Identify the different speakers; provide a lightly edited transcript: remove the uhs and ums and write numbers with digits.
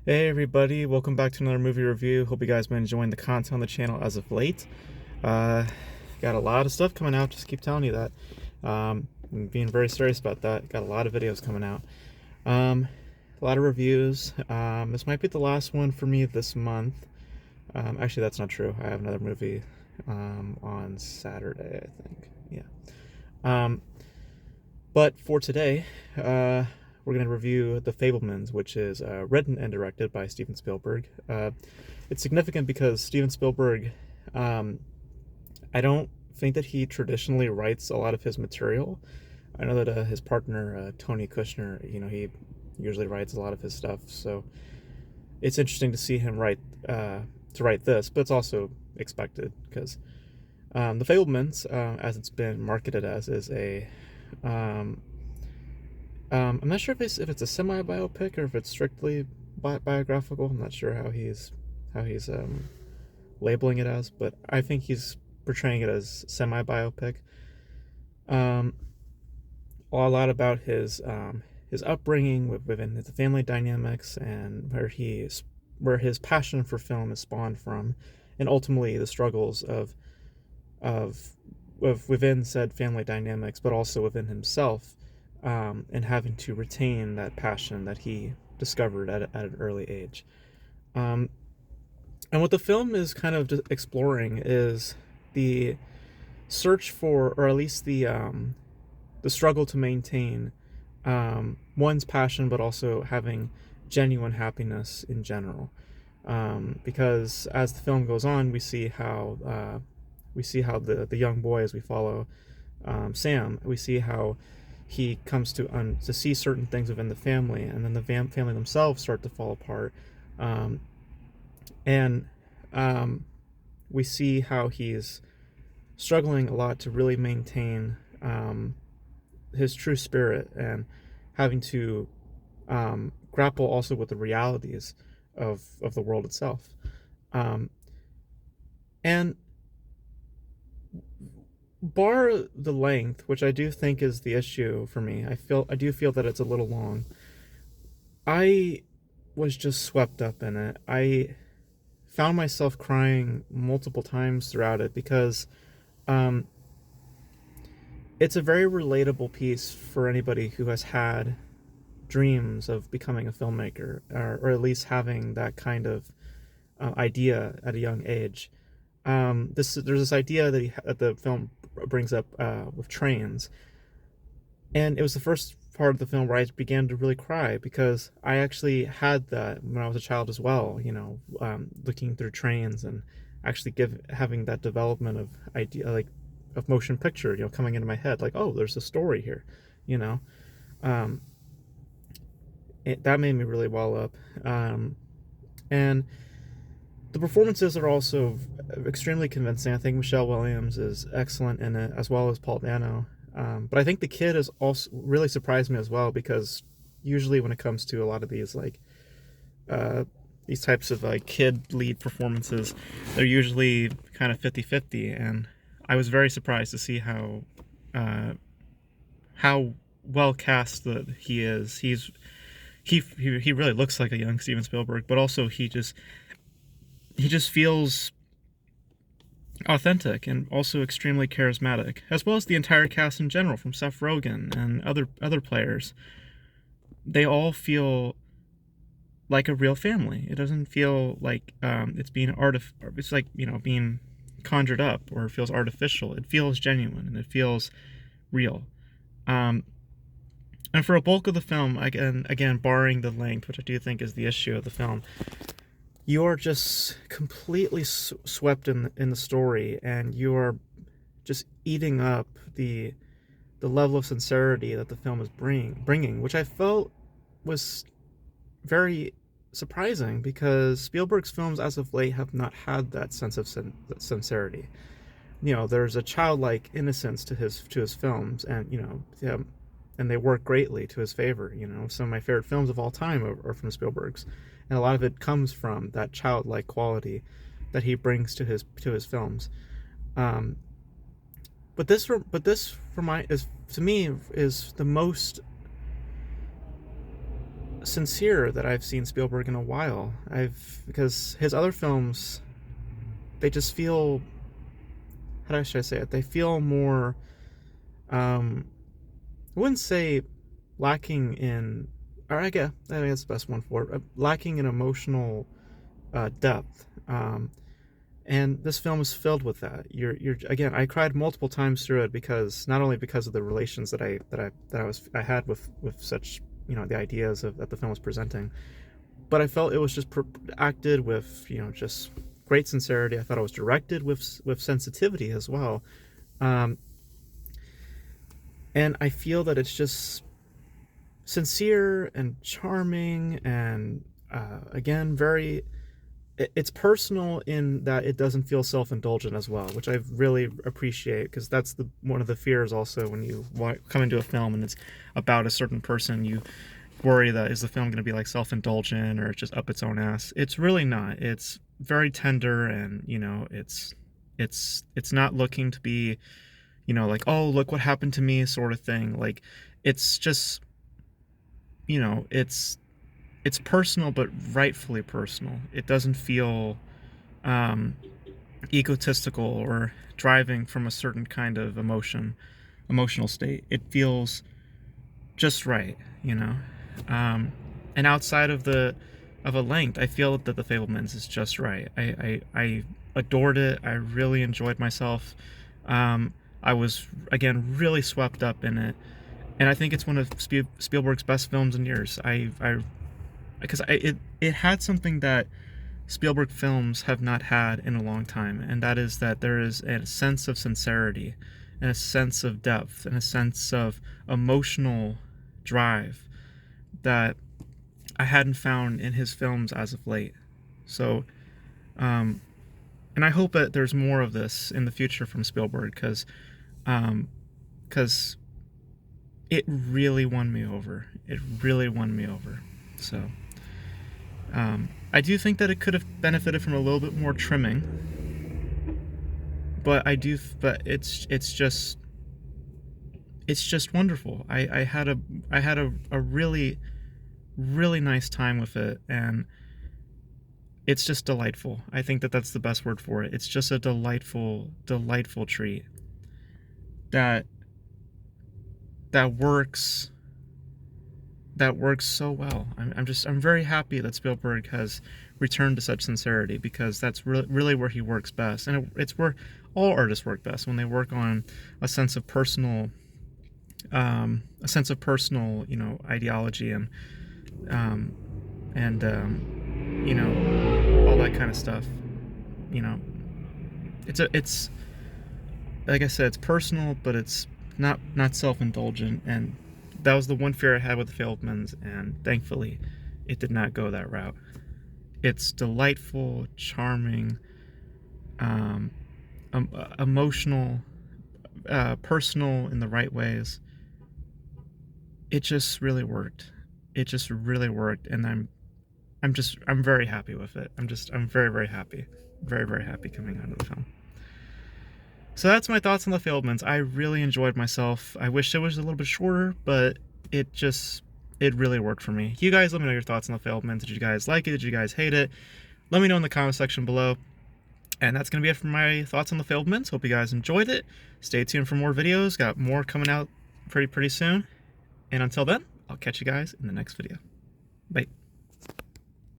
Speaker 1: Hey everybody, welcome back to another movie review. Hope you guys been enjoying the content on the channel as of late. Uh, got a lot of stuff coming out, just keep telling you that. I'm being very serious about that. Got a lot of videos coming out. A lot of reviews. This might be the last one for me this month. Actually, that's not true. I have another movie on Saturday, I think. Yeah. Um, but for today, we're going to review The Fabelmans, which is written and directed by Steven Spielberg. It's significant because Steven Spielberg, I don't think that he traditionally writes a lot of his material. I know that his partner, Tony Kushner, he usually writes a lot of his stuff. So it's interesting to see him write this, but it's also expected because The Fabelmans, as it's been marketed as, is a um, I'm not sure if it's a semi-biopic or if it's strictly biographical. I'm not sure how he's labeling it as, but I think he's portraying it as semi-biopic. Um, a lot about his upbringing within the family dynamics and where his passion for film is spawned from, and ultimately the struggles of within said family dynamics, but also within himself, and having to retain that passion that he discovered at an early age. Um, and what the film is kind of exploring is the search for, or at least the struggle to maintain one's passion, but also having genuine happiness in general. Because as the film goes on, we see how the young boy, as we follow Sam, we see how he comes to see certain things within the family, and then the family themselves start to fall apart, um, and we see how he's struggling a lot to really maintain his true spirit, and having to grapple also with the realities of the world itself. Um, and bar the length, which I do think is the issue for me, I do feel that it's a little long. I was just swept up in it. I found myself crying multiple times throughout it because um, it's a very relatable piece for anybody who has had dreams of becoming a filmmaker, or at least having that kind of idea at a young age. There's this idea that the film brings up with trains, and it was the first part of the film where I began to really cry because I actually had that when I was a child as well. Looking through trains and actually having that development of idea, like of motion picture, coming into my head, like, oh, there's a story here, you know. Um, that made me really well up, and the performances are also extremely convincing. I think Michelle Williams is excellent in it, as well as Paul Dano. But I think the kid has also really surprised me as well, because usually when it comes to a lot of these types of like kid lead performances, they're usually kind of 50-50, and I was very surprised to see uh, how well cast that he is. He really looks like a young Steven Spielberg, but also he just feels authentic and also extremely charismatic, as well as the entire cast in general, from Seth Rogen and other players. They all feel like a real family. It doesn't feel like it's like, being conjured up, or it feels artificial. It feels genuine and it feels real. Um, and for a bulk of the film, again, barring the length, which I do think is the issue of the film, you are just completely swept in the story, and you are just eating up the level of sincerity that the film is bringing, which I felt was very surprising, because Spielberg's films as of late have not had that sense of sincerity. There's a childlike innocence to his films, and yeah, and they work greatly to his favor. Some of my favorite films of all time are from Spielberg's, and a lot of it comes from that childlike quality that he brings to his films. Um, but this for my is to me is the most sincere that I've seen Spielberg in a while. Because his other films, they just feel, should I say it? They feel more, I wouldn't say lacking in, or I think that's the best one for it, lacking in emotional depth. And this film is filled with that. You're again. I cried multiple times through it because not only because of the relations that I had with such, the ideas that the film was presenting, but I felt it was just acted with, just great sincerity. I thought it was directed with sensitivity as well, and I feel that it's just sincere and charming, and again, very. It's personal in that it doesn't feel self-indulgent as well, which I really appreciate, because that's one of the fears also when you come into a film and it's about a certain person. You worry that, is the film going to be like self-indulgent or just up its own ass? It's really not. It's very tender, and it's not looking to be, like, oh, look what happened to me sort of thing. Like, it's just, it's personal, but rightfully personal. It doesn't feel egotistical or driving from a certain kind of emotional state. It feels just right, and outside of a length, I feel that the Fabelmans is just right. I adored it. I really enjoyed myself. I was, again, really swept up in it, and I think it's one of Spielberg's best films in years. Because it had something that Spielberg films have not had in a long time, and that is that there is a sense of sincerity, and a sense of depth, and a sense of emotional drive that I hadn't found in his films as of late. So, and I hope that there's more of this in the future from Spielberg, because it really won me over. It really won me over. So, I do think that it could have benefited from a little bit more trimming, but it's just wonderful. I had a really, really nice time with it, and it's just delightful. I think that that's the best word for it. It's just a delightful treat that works so well. I'm very happy that Spielberg has returned to such sincerity, because that's really where he works best, and it's where all artists work best, when they work on a sense of personal, ideology, and all that kind of stuff. It's like I said, it's personal, but it's not self-indulgent, and that was the one fear I had with the Fabelmans, and thankfully it did not go that route. It's delightful, charming, emotional, personal in the right ways. It just really worked. And I'm very happy with it. I'm very, very happy. Very, very happy coming out of the film. So that's my thoughts on the Fabelmans. I really enjoyed myself. I wish it was a little bit shorter, but it really worked for me. You guys, let me know your thoughts on the Fabelmans. Did you guys like it? Did you guys hate it? Let me know in the comment section below. And that's going to be it for my thoughts on the Fabelmans. Hope you guys enjoyed it. Stay tuned for more videos. Got more coming out pretty soon. And until then, I'll catch you guys in the next video. Bye.